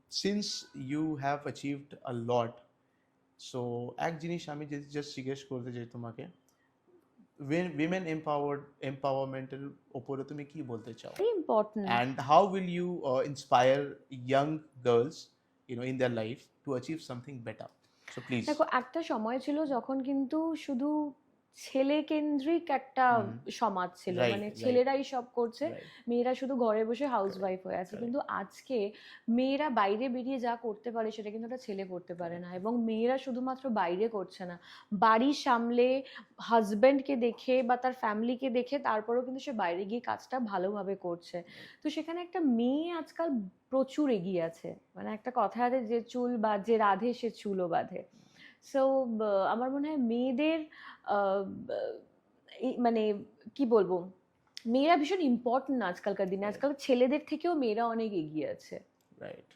since you have achieved a lot, so এক জিনিস আমি জাস্ট জিজ্ঞেস করতে চাই তোমাকে, women empowermental উপরে তুমি কি বলতে চাও, Very important. and how will you inspire young girls, in their life to achieve something better? So please. দেখো, একটা সময় ছিল যখন কিন্তু শুধু ছেলে কেন্দ্রিক একটা সমাজ ছিল, Right, মানে right. ছেলেরাই সব করছে, Right. মেয়েরা শুধু ঘরে বসে হাউস ওয়াইফ হয়ে আছে। Correct. কিন্তু আজকে মেয়েরা বাইরে বেরিয়ে যা করতে পারে সেটা কিন্তু একটা ছেলে করতে পারে না। এবং মেয়েরা শুধুমাত্র বাইরে করছে না, বাড়ি সামলে হাজব্যান্ডকে দেখে বা তার ফ্যামিলিকে দেখে তারপরেও কিন্তু সে বাইরে গিয়ে কাজটা ভালোভাবে করছে। তো সেখানে একটা মেয়ে আজকাল প্রচুর এগিয়ে আছে। মানে একটা কথা আছে যে চুল বা যে রাধে সে চুলও বাঁধে। সো আমার মনে হয় মেয়েদের মানে কি বলবো, মেয়েরা ভীষণ ইম্পর্টেন্ট আজকালকার দিনে। আজকাল ছেলেদের থেকেও মেয়েরা অনেক এগিয়ে আছে। Right.